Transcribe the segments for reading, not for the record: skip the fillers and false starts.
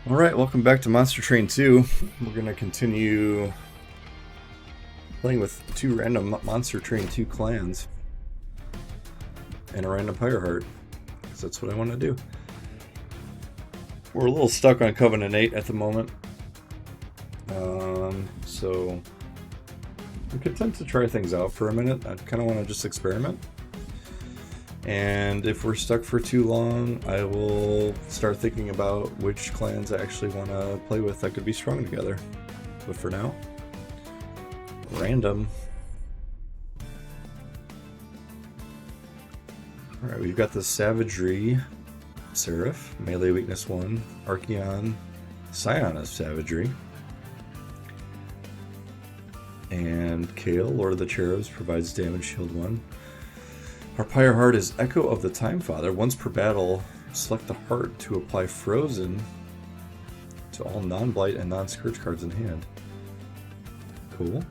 Alright, welcome back to Monster Train 2. We're going to continue playing with two random Monster Train 2 clans and a random Pyre Heart, because that's what I want to do. We're a little stuck on Covenant 8 at the moment, so I'm content to try things out for a minute. I kind of want to just experiment. And if we're stuck for too long, I will start thinking about which clans I actually want to play with that could be strung together. But for now, random. Alright, we've got the Savagery Seraph, melee weakness 1, Archeon, Scion of Savagery, and Kale, Lord of the Cherubs, provides damage, shield 1. Our Pyre Heart is Echo of the Time Father. Once per battle, select the heart to apply Frozen to all non-blight and non-scourge cards in hand. Cool.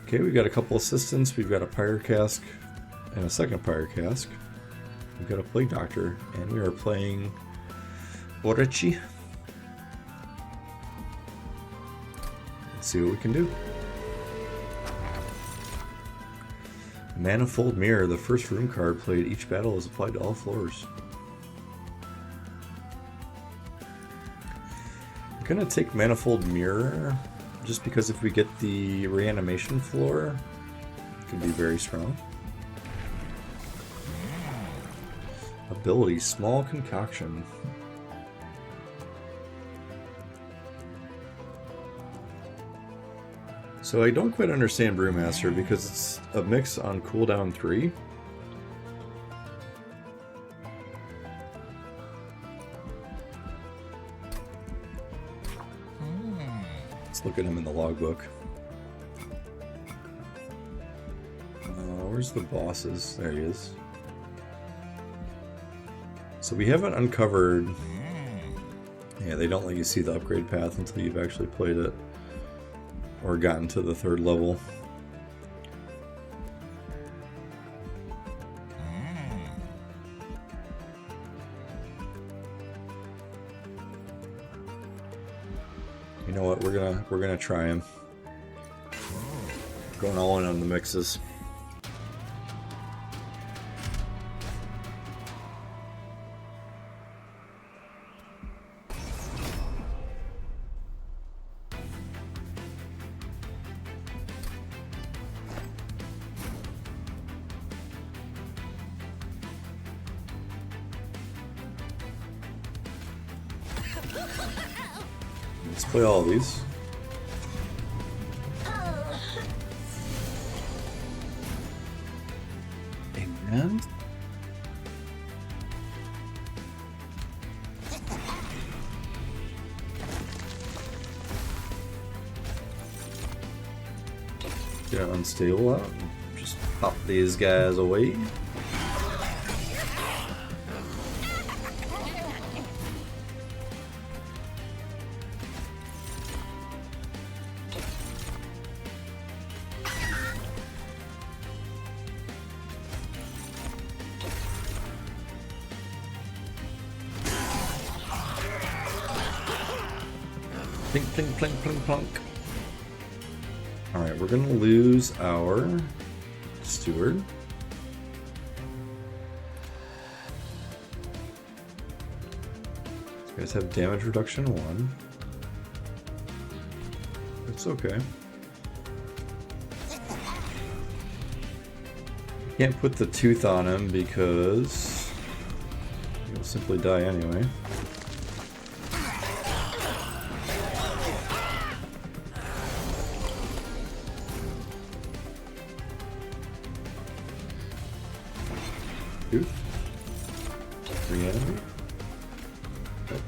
Okay, we've got a couple assistants. We've got a Pyre Cask and a second Pyre Cask. We've got a Plague Doctor, and we are playing Borichi. Let's see what we can do. Manifold Mirror, the first room card played each battle is applied to all floors. I'm gonna take Manifold Mirror just because if we get the reanimation floor, it can be very strong. Ability, Small Concoction. So I don't quite understand Brewmaster because it's a mix on cooldown 3. Let's look at him in the logbook. Where's the bosses? There he is. So we haven't uncovered... Yeah, they don't let you see the upgrade path until you've actually played it. Or gotten to the 3rd level. You know what? We're gonna try him. Going all in on the mixes. Let's play all of these. And get unstable out. Just pop these guys away. Plink, plink, plink, plink, plunk. Alright, we're gonna lose our steward. These guys have damage reduction 1. It's okay. Can't put the tooth on him because he'll simply die anyway. Tooth. Reanimate. Oh.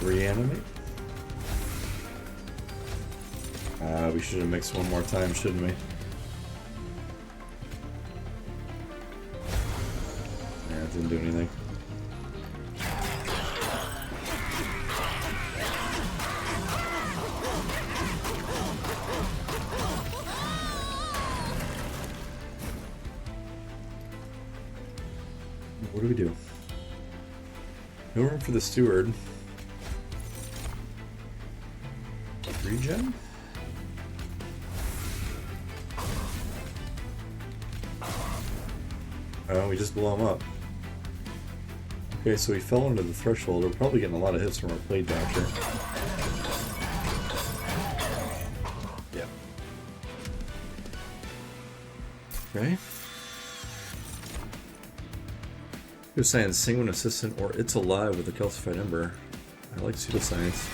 Reanimate. We should have mixed one more time, shouldn't we? Yeah, it didn't do anything. What do we do? No room for the steward. Regen? Oh, we just blow him up. Okay, so he fell under the threshold. We're probably getting a lot of hits from our Blade Doctor. Yep. Okay. He was saying Sanguine Assistant or It's Alive with a Calcified Ember. I like pseudoscience.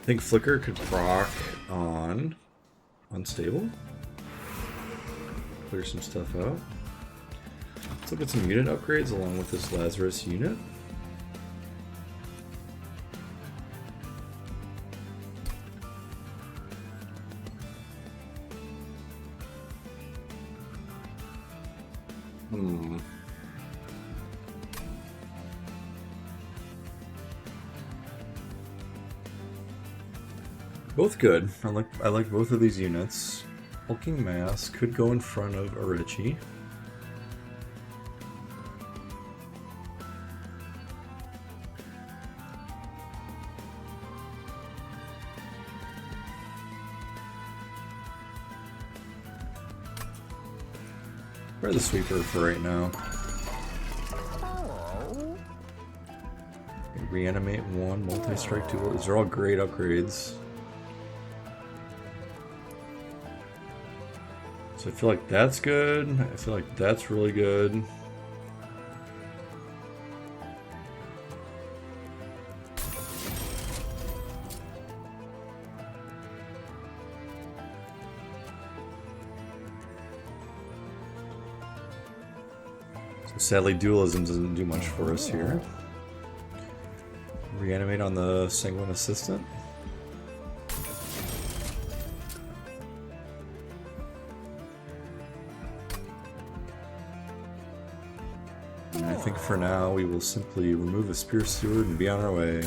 I think Flicker could proc on Unstable. Clear some stuff out. Let's look at some unit upgrades along with this Lazarus unit. Both good. I like both of these units. Hulking Mass could go in front of Arichi. Try the Sweeper for right now. Reanimate 1, Multi-Strike 2. These are all great upgrades. So I feel like that's good. I feel like that's really good. So sadly, dualism doesn't do much for us here. Reanimate on the Sanguine Assistant. I think for now we will simply remove a Spear Steward and be on our way.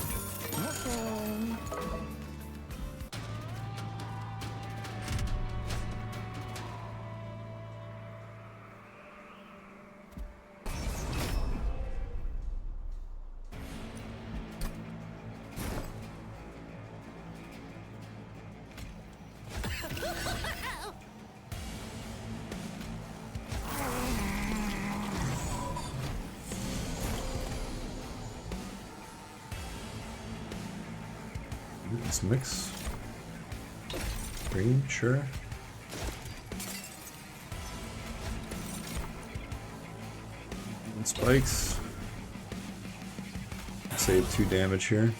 Let's mix. Green, sure. And spikes. Save 2 damage here.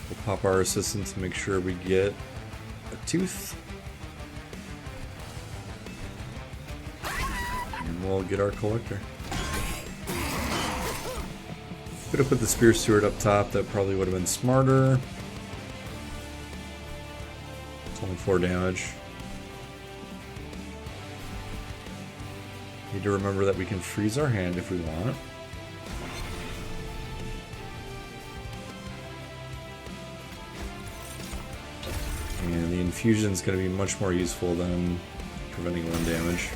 We'll pop our assistant to make sure we get a tooth. We'll get our collector. Could have put the Spear Steward up top, that probably would have been smarter. It's only 4 damage. Need to remember that we can freeze our hand if we want. And the infusion is going to be much more useful than preventing 1 damage.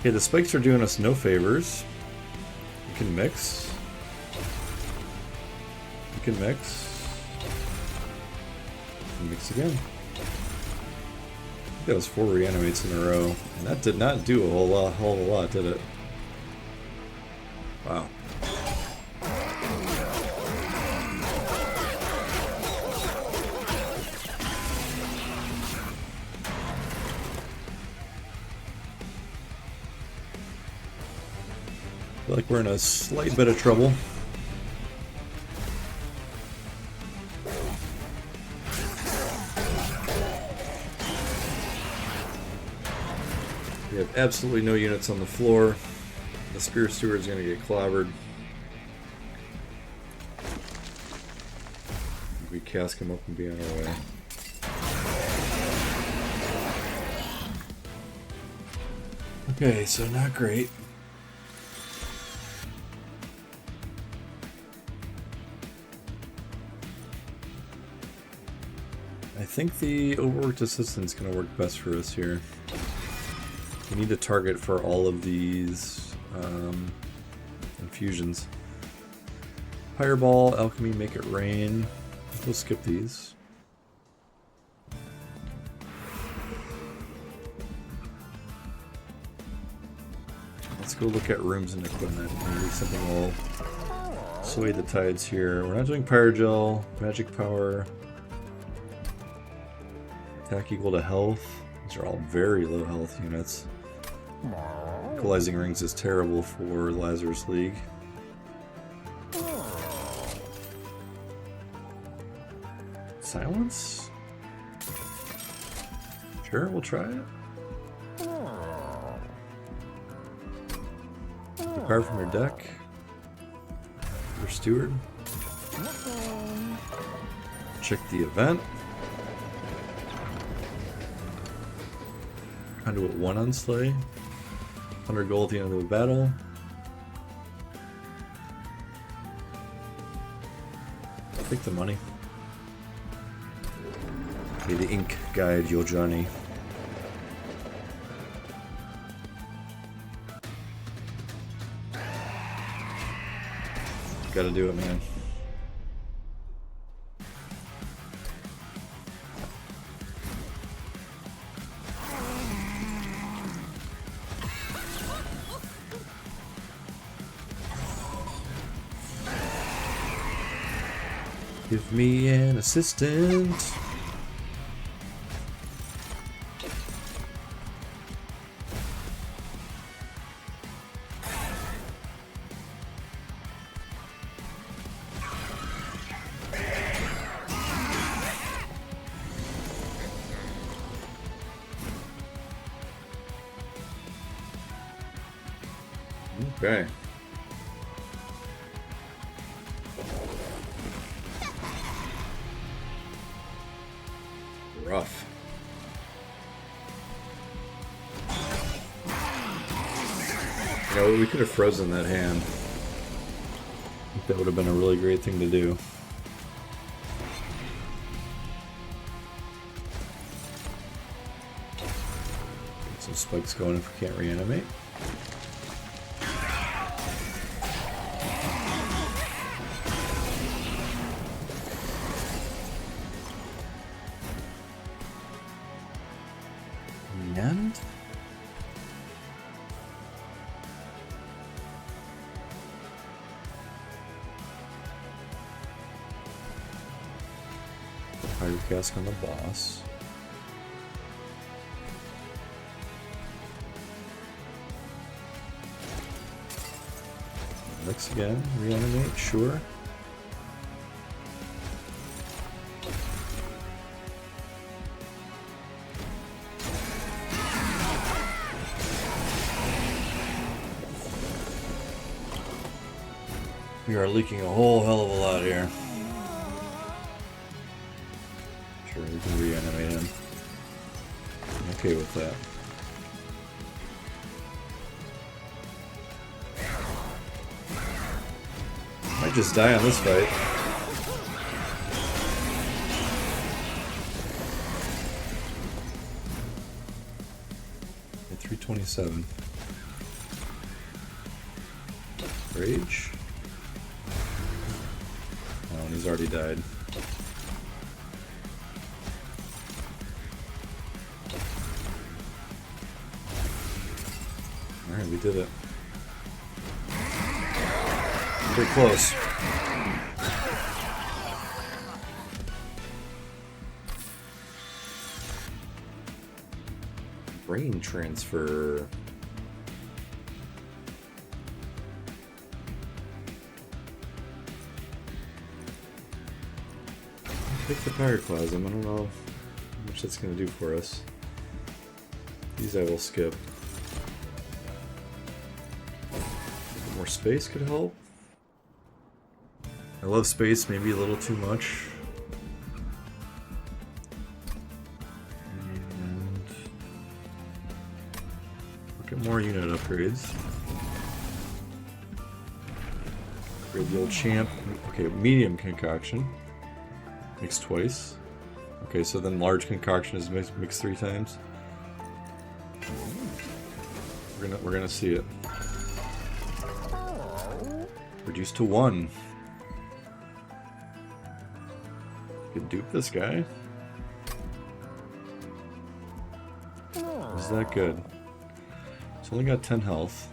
Okay, the spikes are doing us no favors. We can mix. We can mix. And mix again. That was 4 reanimates in a row, and that did not do a whole of a lot, did it? Wow. I feel like we're in a slight bit of trouble. We have absolutely no units on the floor. The Spear Steward's going to get clobbered. We cask him up and be on our way. Okay, so not great. think the overworked assistant's going to work best for us here. We need to target for all of these infusions. Fireball, alchemy, make it rain. We'll skip these. Let's go look at rooms and equipment. Maybe something will sway the tides here. We're not doing Pyrogel, magic power. Attack equal to health. These are all very low health units. Equalizing rings is terrible for Lazarus League. Silence? Sure, we'll try it. The card from your deck. Your steward. Check the event. Conduit 1 on Slay. 100 gold at the end of the battle. Take the money. May the ink guide your journey. Gotta do it, man. Give me an assistant. Okay. Rough. You know, we could have frozen that hand. I think that would have been a really great thing to do. Get some spikes going if we can't reanimate. And fire cask on the boss. Mix again, reanimate, sure. We are leaking a whole hell of a lot here. Sure, we can reanimate him. I'm okay with that. Might just die on this fight. At 327. Rage. Oh, and he's already died. Alright, we did it. Pretty close. Brain transfer. Pick the pyroclasm. I don't know how much that's going to do for us. These I will skip. More space could help. I love space, maybe a little too much. And look at more unit upgrades. Upgrade the old champ. Okay, medium concoction. Mix twice. Okay, so then large concoction is mixed 3 times. We're gonna see it. Reduced to 1. Could dupe this guy. Is that good? It's only got 10 health.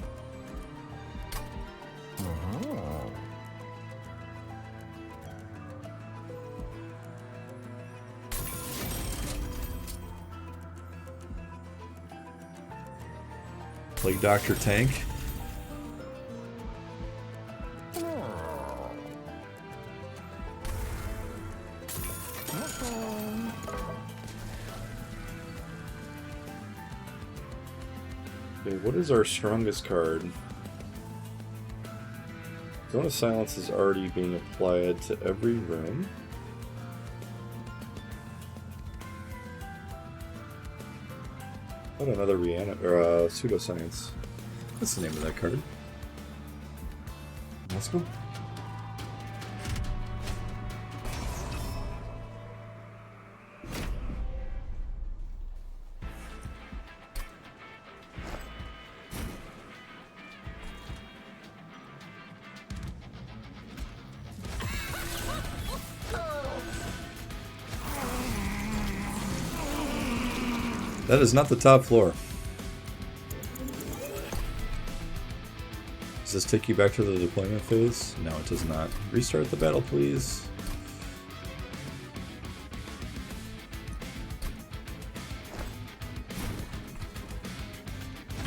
Plague Doctor tank. Okay, what is our strongest card? Zone of Silence is already being applied to every room. What another Reanimate or Pseudoscience? What's the name of that card? Let's go. That is not the top floor. Does this take you back to the deployment phase? No, it does not. Restart the battle, please.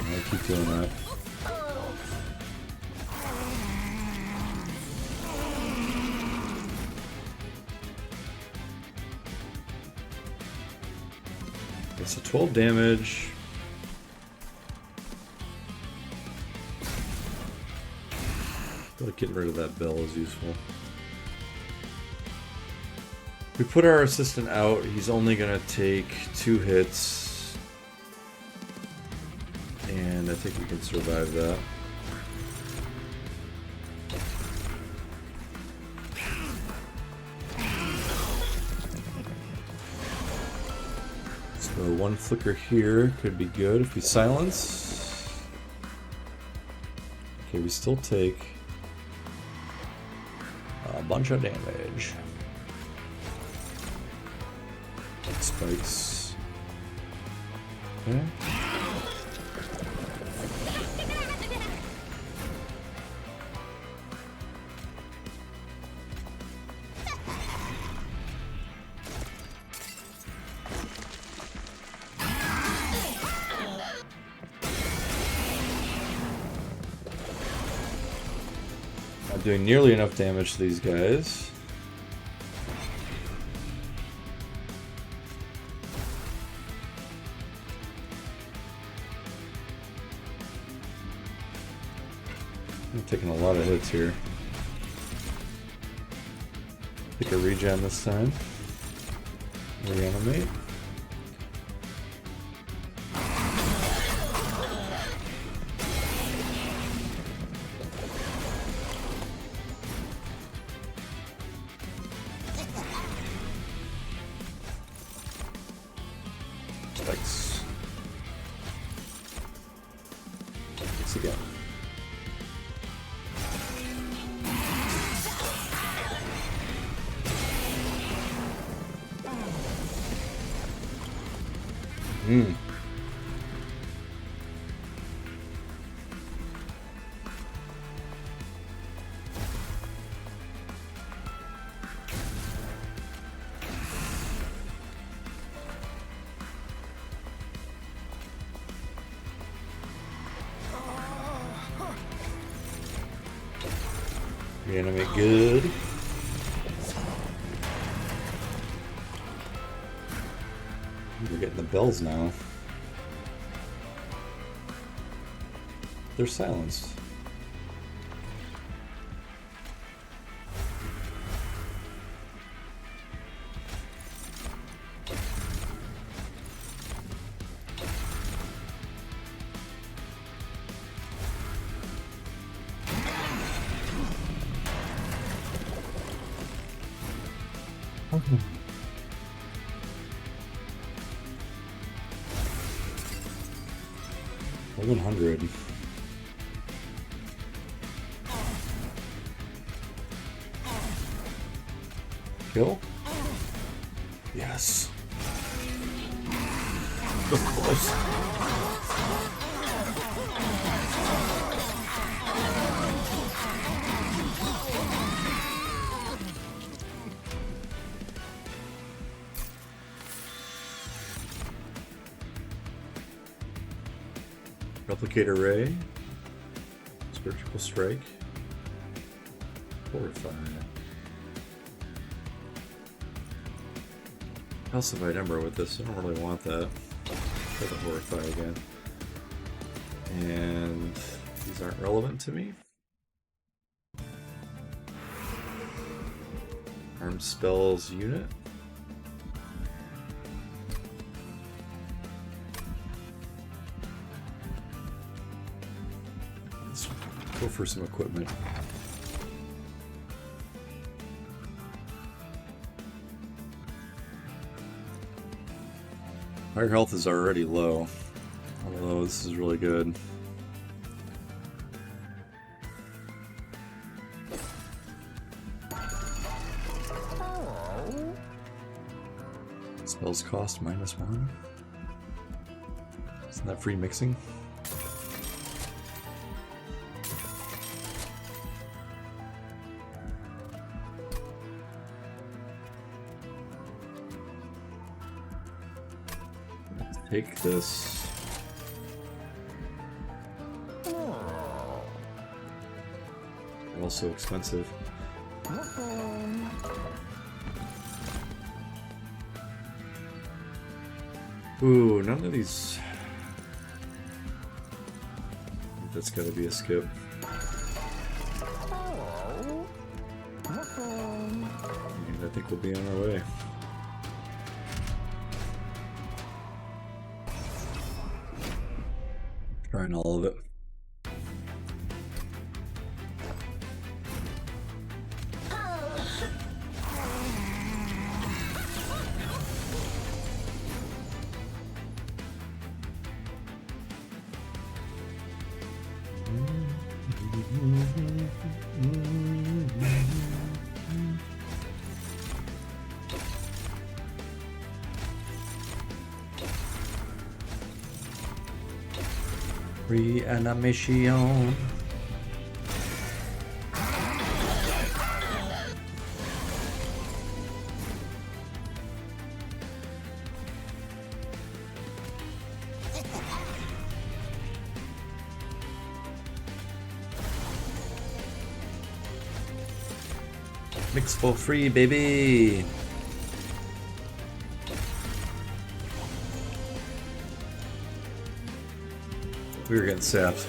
I'll keep doing that. So 12 damage. I feel like getting rid of that bell is useful. We put our assistant out. He's only going to take 2 hits. And I think we can survive that. So 1 flicker here could be good if we silence. Okay, we still take a bunch of damage. Spikes. Okay. Not doing nearly enough damage to these guys. I'm taking a lot of hits here. Take a regen this time. Reanimate. Spikes. Spikes again. Reanimate good. We're getting the bells now. They're silenced. 1100. Kill? Yes. Of course. Replicator Ray. Surgical Strike. Horrify. Calcified Ember with this. I don't really want that. Try the Horrify again. And these aren't relevant to me. Armed Spells Unit. Let's go for some equipment. Our health is already low, although this is really good. Spells cost -1. Isn't that free mixing? Take this. They're also expensive. Ooh, none of these. That's gotta be a skip. And I think we'll be on our way. Trying all of it. Reanimation. Mix for free, baby. We were getting sapped.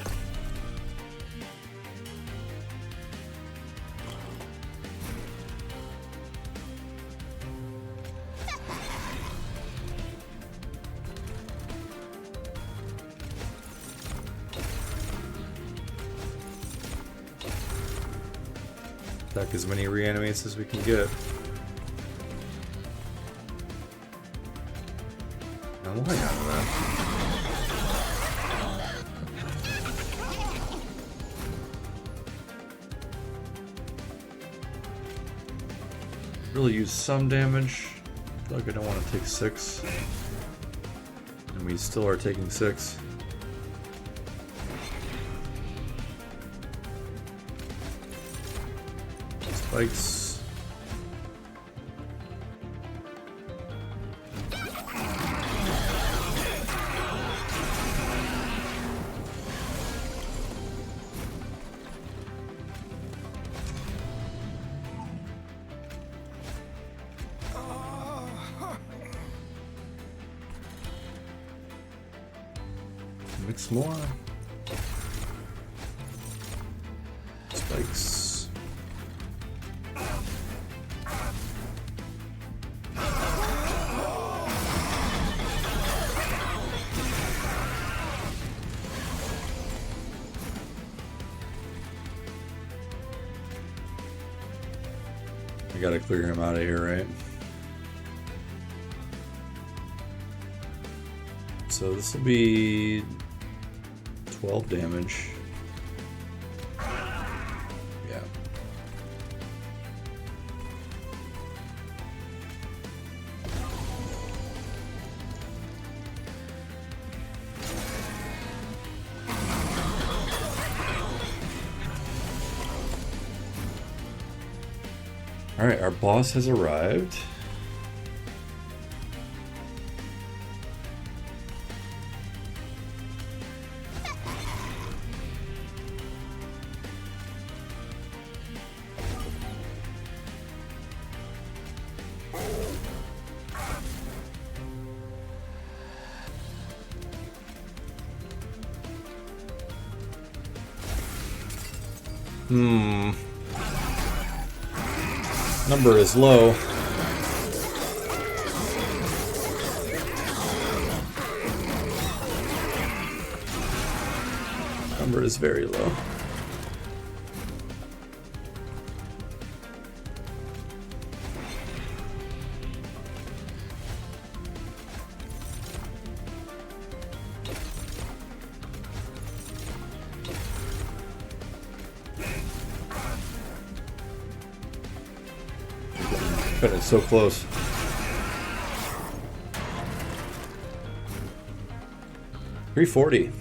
Attack as many reanimates as we can get. I'm lying out of that. Really use some damage. I feel like I don't want to take 6. And we still are taking 6. Spikes. Mix more. Spikes. I gotta clear him out of here, right? So this will be 12 damage. Yeah. Alright, our boss has arrived. Number is low. Number is very low. But it's so close. $340.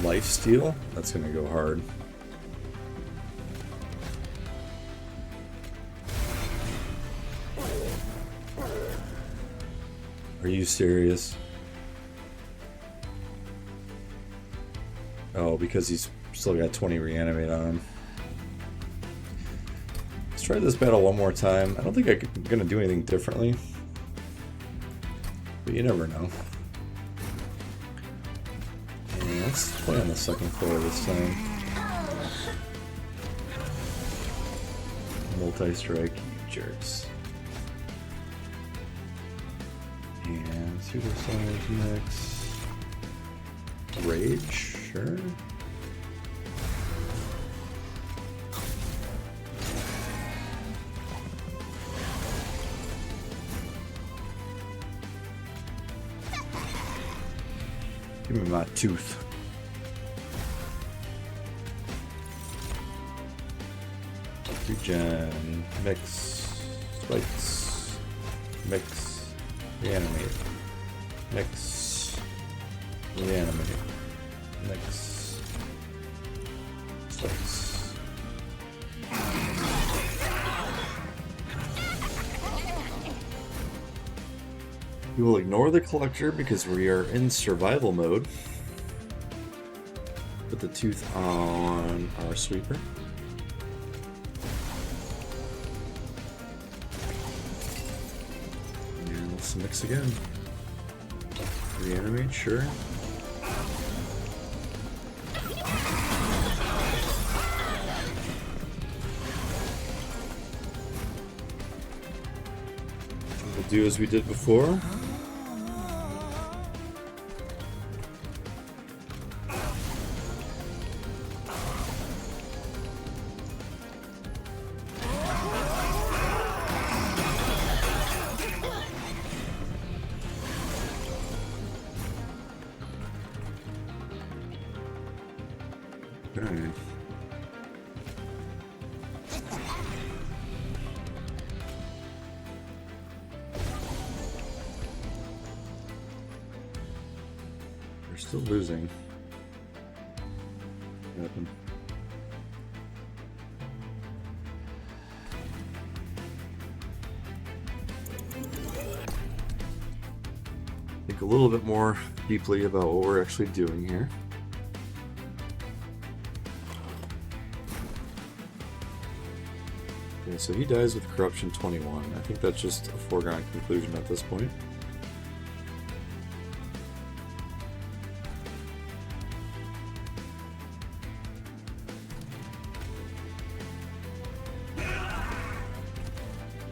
Lifesteal? That's gonna go hard. Are you serious? Oh, because he's still got 20 reanimate on him. Let's try this battle one more time. I don't think I'm gonna do anything differently, but you never know. And let's play on the second floor this time. Multi-strike, you jerks. And Supersonic next. Rage, sure. Give me my tooth. Regen, mix, spikes, mix, reanimate, mix, reanimate, mix, spikes. We will ignore the collector because we are in survival mode. Put the tooth on our sweeper. And let's mix again. Reanimate, sure. We'll do as we did before. Okay. We're still losing. What happened? Think a little bit more deeply about what we're actually doing here. Okay, so he dies with corruption 21. I think that's just a foregone conclusion at this point.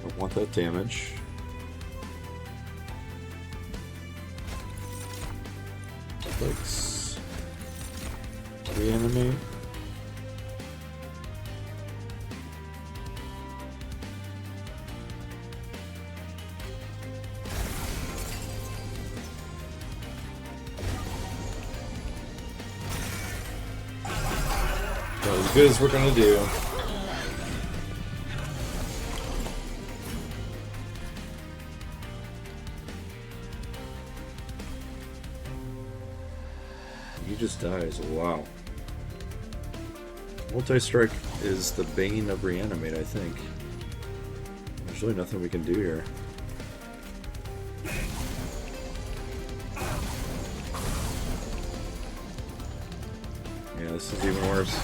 Don't want that damage. Clicks. Reanimate. as good as we're gonna do. He just dies. Wow. Multi-strike is the bane of Reanimate, I think. There's really nothing we can do here. Yeah, this is even worse.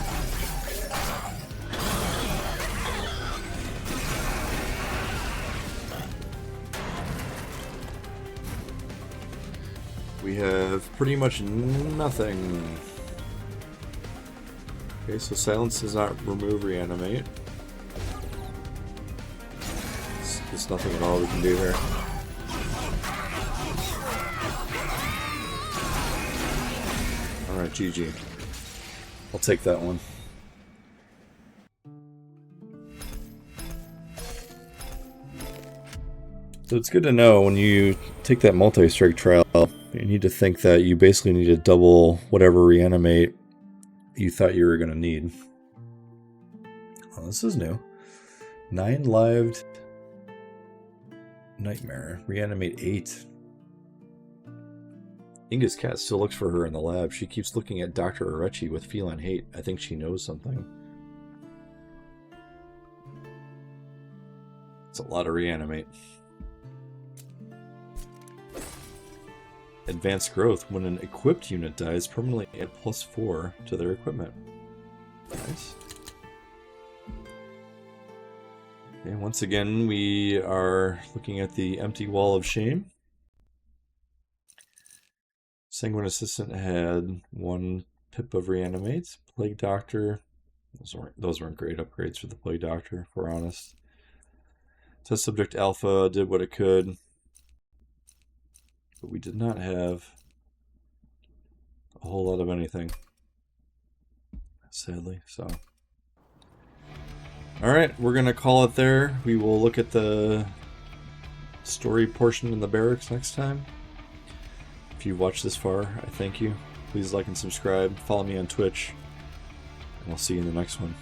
We have pretty much nothing. Okay, so silence does not remove Reanimate. There's nothing at all we can do here. Alright, GG. I'll take that one. So it's good to know when you take that multi-strike trial, you need to think that you basically need to double whatever Reanimate you thought you were going to need. Oh, this is new. 9-lived Nightmare. Reanimate 8. Inga's cat still looks for her in the lab. She keeps looking at Dr. Arechi with feline hate. I think she knows something. It's a lot of Reanimate. Advanced growth. When an equipped unit dies, permanently add +4 to their equipment. Nice. Okay, once again, we are looking at the empty wall of shame. Sanguine Assistant had 1 pip of Reanimate. Plague Doctor. Those weren't great upgrades for the Plague Doctor, if we're honest. Test Subject Alpha did what it could. But we did not have a whole lot of anything, sadly. So, alright, we're going to call it there. We will look at the story portion in the barracks next time. If you've watched this far, I thank you. Please like and subscribe. Follow me on Twitch. And I'll see you in the next one.